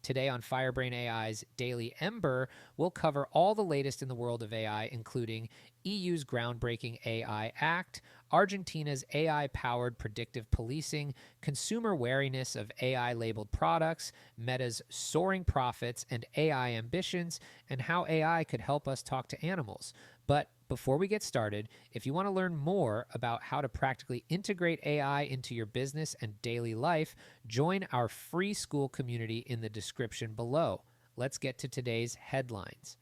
Today on Firebrain AI's Daily Ember, we'll cover all the latest in the world of AI, including EU's groundbreaking AI Act, Argentina's AI-powered predictive policing, consumer wariness of AI-labeled products, Meta's soaring profits and AI ambitions, and how AI could help us talk to animals. But before we get started, if you want to learn more about how to practically integrate AI into your business and daily life, join our free school community in the description below. Let's get to today's headlines.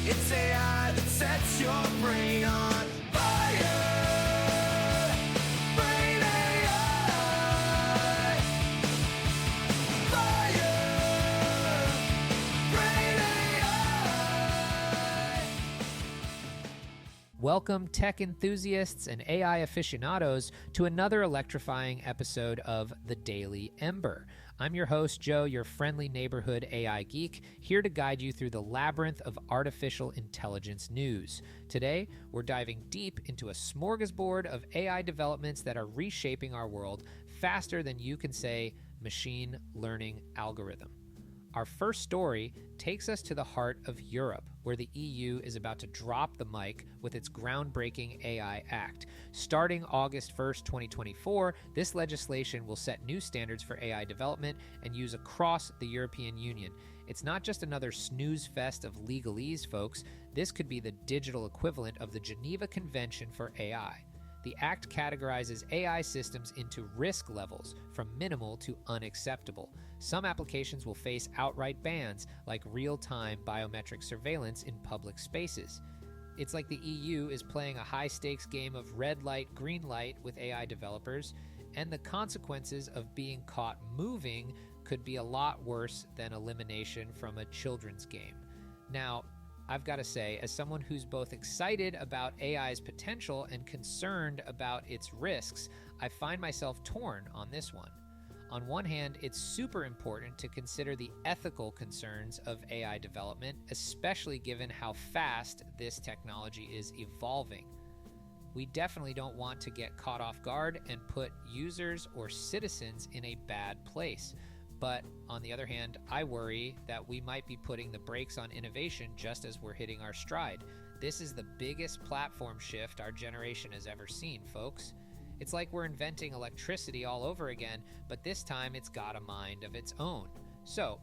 It's AI that sets your brain on fire. Brain AI. Fire. Brain AI. Welcome, tech enthusiasts and AI aficionados, to another electrifying episode of The Daily Ember. I'm your host, Joe, your friendly neighborhood AI geek, here to guide you through the labyrinth of artificial intelligence news. Today, we're diving deep into a smorgasbord of AI developments that are reshaping our world faster than you can say machine learning algorithm. Our first story takes us to the heart of Europe, where the EU is about to drop the mic with its groundbreaking AI Act. Starting August 1st, 2024, this legislation will set new standards for AI development and use across the European Union. It's not just another snooze fest of legalese, folks. This could be the digital equivalent of the Geneva Convention for AI. The Act categorizes AI systems into risk levels from minimal to unacceptable. Some applications will face outright bans, like real-time biometric surveillance in public spaces. It's like the EU is playing a high-stakes game of red light, green light with AI developers, and the consequences of being caught moving could be a lot worse than elimination from a children's game. Now, I've got to say, as someone who's both excited about AI's potential and concerned about its risks, I find myself torn on this one. On one hand, it's super important to consider the ethical concerns of AI development, especially given how fast this technology is evolving. We definitely don't want to get caught off guard and put users or citizens in a bad place. But on the other hand, I worry that we might be putting the brakes on innovation just as we're hitting our stride. This is the biggest platform shift our generation has ever seen, folks. It's like we're inventing electricity all over again, but this time it's got a mind of its own. So,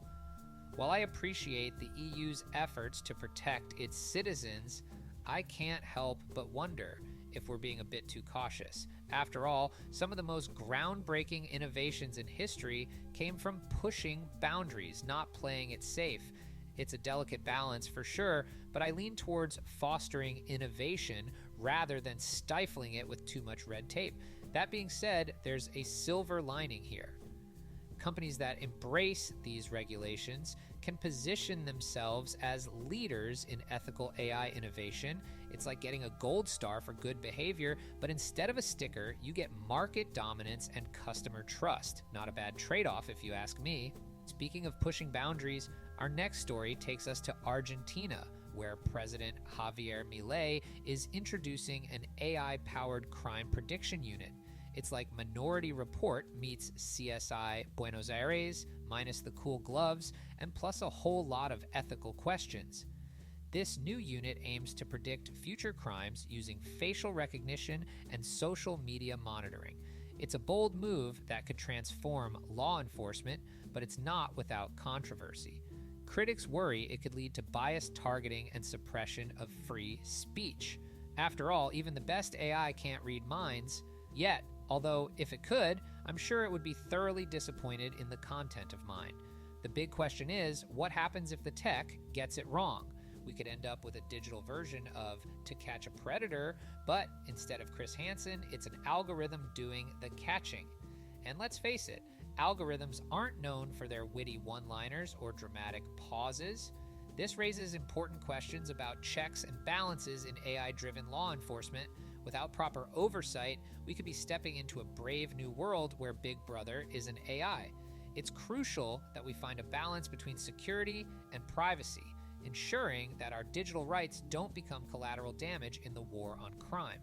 while I appreciate the EU's efforts to protect its citizens, I can't help but wonder if we're being a bit too cautious. After all, some of the most groundbreaking innovations in history came from pushing boundaries, not playing it safe. It's a delicate balance for sure, but I lean towards fostering innovation rather than stifling it with too much red tape. That being said, there's a silver lining here. Companies that embrace these regulations can position themselves as leaders in ethical AI innovation. It's like getting a gold star for good behavior, but instead of a sticker, you get market dominance and customer trust. Not a bad trade-off if you ask me. Speaking of pushing boundaries, our next story takes us to Argentina, where President Javier Milei is introducing an AI-powered crime prediction unit. It's like Minority Report meets CSI Buenos Aires, minus the cool gloves, and plus a whole lot of ethical questions. This new unit aims to predict future crimes using facial recognition and social media monitoring. It's a bold move that could transform law enforcement, but it's not without controversy. Critics worry it could lead to biased targeting and suppression of free speech. After all, even the best AI can't read minds yet. Although, if it could, I'm sure it would be thoroughly disappointed in the content of mine. The big question is, what happens if the tech gets it wrong? We could end up with a digital version of To Catch a Predator, but instead of Chris Hansen, it's an algorithm doing the catching. And let's face it, algorithms aren't known for their witty one-liners or dramatic pauses. This raises important questions about checks and balances in AI-driven law enforcement. Without proper oversight, we could be stepping into a brave new world where Big Brother is an AI. It's crucial that we find a balance between security and privacy, ensuring that our digital rights don't become collateral damage in the war on crime.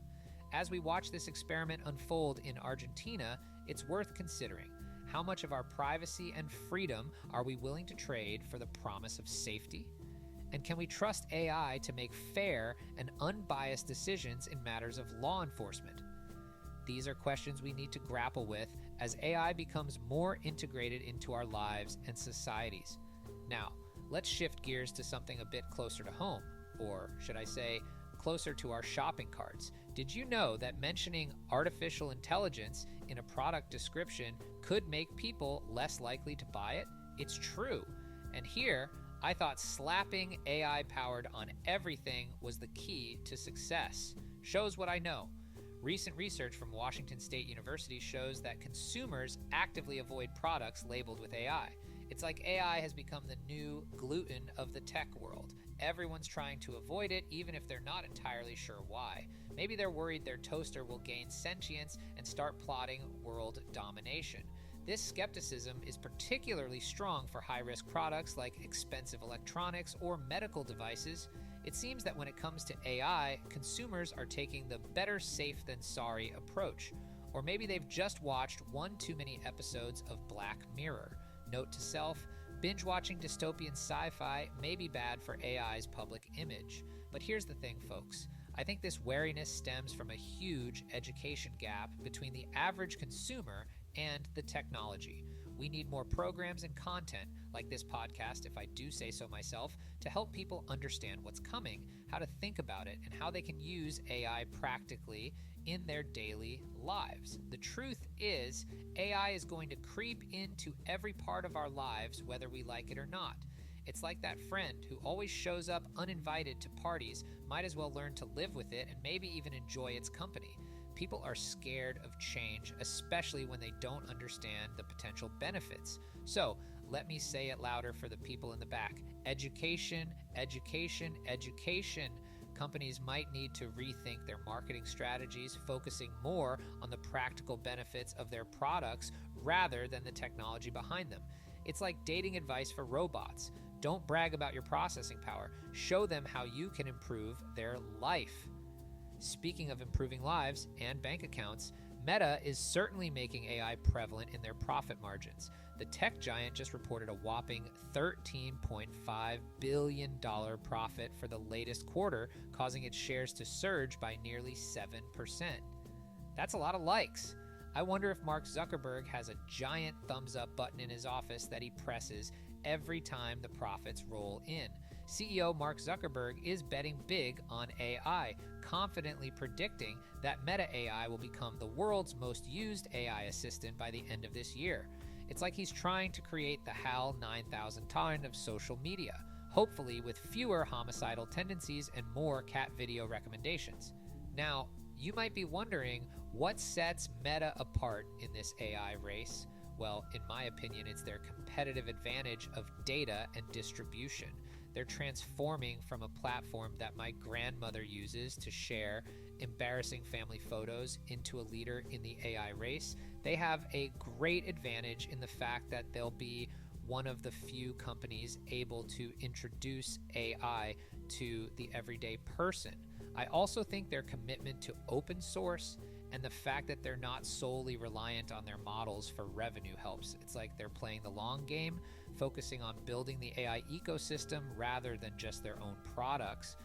As we watch this experiment unfold in Argentina, it's worth considering. How much of our privacy and freedom are we willing to trade for the promise of safety? And can we trust AI to make fair and unbiased decisions in matters of law enforcement? These are questions we need to grapple with as AI becomes more integrated into our lives and societies. Now, let's shift gears to something a bit closer to home, or should I say, closer to our shopping carts. Did you know that mentioning artificial intelligence in a product description could make people less likely to buy it? It's true. And here, I thought slapping AI powered on everything was the key to success. Shows what I know. Recent research from Washington State University shows that consumers actively avoid products labeled with AI. It's like AI has become the new gluten of the tech world. Everyone's trying to avoid it, even if they're not entirely sure why. Maybe they're worried their toaster will gain sentience and start plotting world domination. This skepticism is particularly strong for high-risk products like expensive electronics or medical devices. It seems that when it comes to AI, consumers are taking the better safe than sorry approach. Or maybe they've just watched one too many episodes of Black Mirror. Note to self, binge-watching dystopian sci-fi may be bad for AI's public image. But here's the thing, folks. I think this wariness stems from a huge education gap between the average consumer and the technology. We need more programs and content, like this podcast, if I do say so myself, to help people understand what's coming, how to think about it, and how they can use AI practically in their daily lives. The truth is, AI is going to creep into every part of our lives, whether we like it or not. It's like that friend who always shows up uninvited to parties, might as well learn to live with it and maybe even enjoy its company. People are scared of change, especially when they don't understand the potential benefits. So, let me say it louder for the people in the back. Education, education, education. Companies might need to rethink their marketing strategies, focusing more on the practical benefits of their products rather than the technology behind them. It's like dating advice for robots. Don't brag about your processing power. Show them how you can improve their life. Speaking of improving lives and bank accounts, Meta is certainly making AI prevalent in their profit margins. The tech giant just reported a whopping $13.5 billion profit for the latest quarter, causing its shares to surge by nearly 7%. That's a lot of likes. I wonder if Mark Zuckerberg has a giant thumbs up button in his office that he presses every time the profits roll in. CEO Mark Zuckerberg is betting big on AI, confidently predicting that Meta AI will become the world's most used AI assistant by the end of this year. It's like he's trying to create the HAL 9000 kind of social media, hopefully with fewer homicidal tendencies and more cat video recommendations. Now, you might be wondering what sets Meta apart in this AI race. Well, in my opinion, it's their competitive advantage of data and distribution. They're transforming from a platform that my grandmother uses to share embarrassing family photos into a leader in the AI race. They have a great advantage in the fact that they'll be one of the few companies able to introduce AI to the everyday person. I also think their commitment to open source and the fact that they're not solely reliant on their models for revenue helps. It's like they're playing the long game, focusing on building the AI ecosystem rather than just their own products.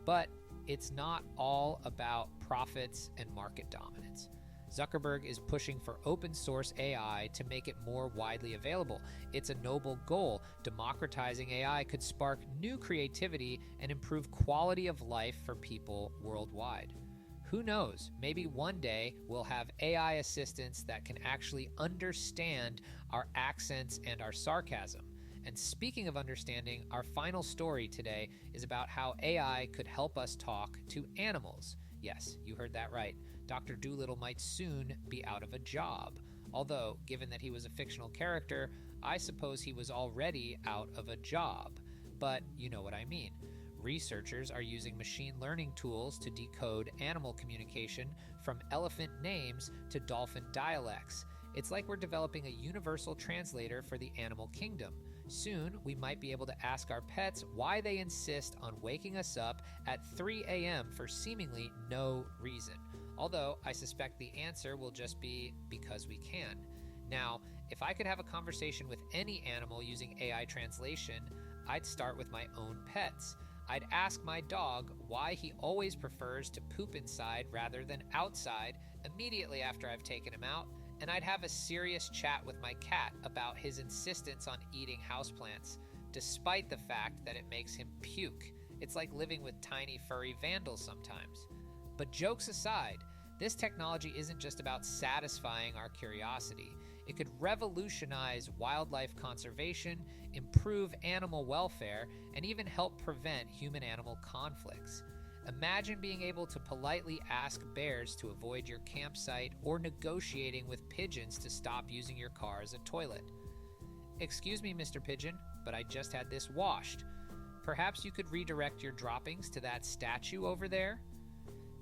But it's not all about profits and market dominance. Zuckerberg is pushing for open source AI to make it more widely available. It's a noble goal. Democratizing AI could spark new creativity and improve quality of life for people worldwide. Who knows? Maybe one day we'll have AI assistants that can actually understand our accents and our sarcasm. And speaking of understanding, our final story today is about how AI could help us talk to animals. Yes, you heard that right. Dr. Dolittle might soon be out of a job. Although, given that he was a fictional character, I suppose he was already out of a job. But you know what I mean. Researchers are using machine learning tools to decode animal communication from elephant names to dolphin dialects. It's like we're developing a universal translator for the animal kingdom. Soon, we might be able to ask our pets why they insist on waking us up at 3 a.m. for seemingly no reason. Although, I suspect the answer will just be because we can. Now, If I could have a conversation with any animal using AI translation, I'd start with my own pets. I'd ask my dog why he always prefers to poop inside rather than outside immediately after I've taken him out, and I'd have a serious chat with my cat about his insistence on eating houseplants, despite the fact that it makes him puke. It's like living with tiny furry vandals sometimes. But jokes aside, this technology isn't just about satisfying our curiosity. It could revolutionize wildlife conservation, improve animal welfare, and even help prevent human-animal conflicts. Imagine being able to politely ask bears to avoid your campsite or negotiating with pigeons to stop using your car as a toilet. "Excuse me, Mr. Pigeon, but I just had this washed. Perhaps you could redirect your droppings to that statue over there?"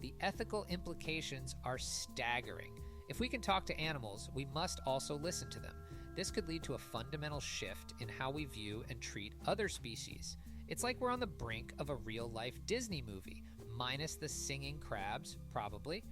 The ethical implications are staggering. If we can talk to animals, we must also listen to them. This could lead to a fundamental shift in how we view and treat other species. It's like we're on the brink of a real-life Disney movie, minus the singing crabs, probably.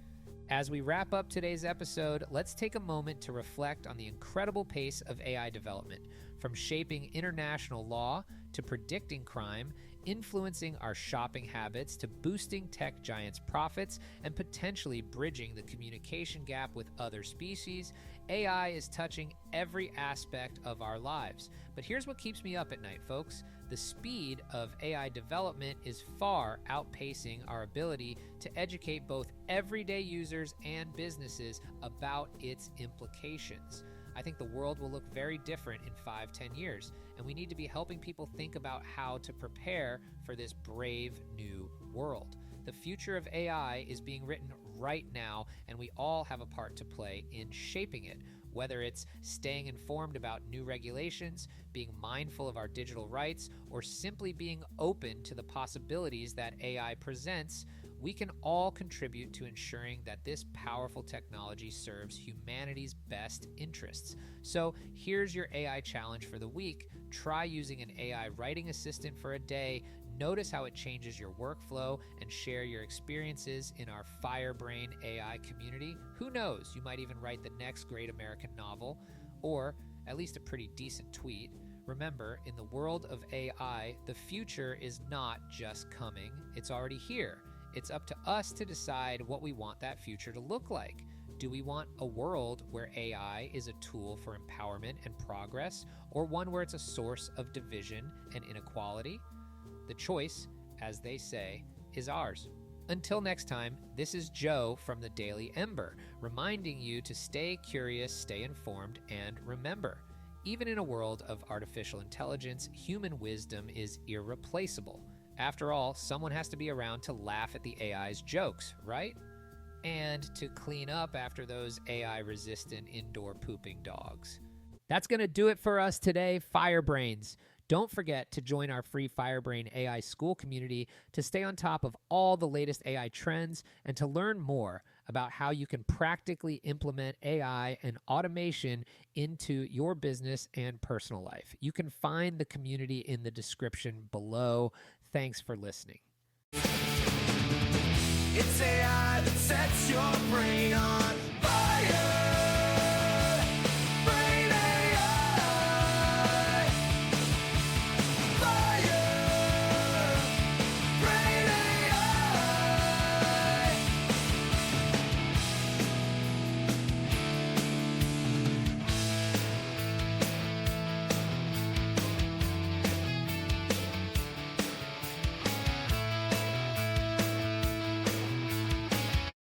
As we wrap up today's episode, let's take a moment to reflect on the incredible pace of AI development, from shaping international law to predicting crime, influencing our shopping habits to boosting tech giants' profits and potentially bridging the communication gap with other species. AI is touching every aspect of our lives. But here's what keeps me up at night, folks. The speed of AI development is far outpacing our ability to educate both everyday users and businesses about its implications. I think the world will look very different in 5-10 years, and we need to be helping people think about how to prepare for this brave new world. The future of AI is being written right now, and we all have a part to play in shaping it. Whether it's staying informed about new regulations, being mindful of our digital rights, or simply being open to the possibilities that AI presents, we can all contribute to ensuring that this powerful technology serves humanity's best interests. So here's your AI challenge for the week. Try using an AI writing assistant for a day. Notice how it changes your workflow and share your experiences in our Firebrain AI community. Who knows, you might even write the next great American novel, or at least a pretty decent tweet. Remember, in the world of AI, the future is not just coming, it's already here. It's up to us to decide what we want that future to look like. Do we want a world where AI is a tool for empowerment and progress, or one where it's a source of division and inequality? The choice, as they say, is ours. Until next time, this is Joe from the Daily Ember, reminding you to stay curious, stay informed, and remember, even in a world of artificial intelligence, human wisdom is irreplaceable. After all, someone has to be around to laugh at the AI's jokes, right? And to clean up after those AI-resistant indoor pooping dogs. That's going to do it for us today, Firebrains. Don't forget to join our free Firebrain AI school community to stay on top of all the latest AI trends and to learn more about how you can practically implement AI and automation into your business and personal life. You can find the community in the description below. Thanks for listening. It's AI that sets your brain on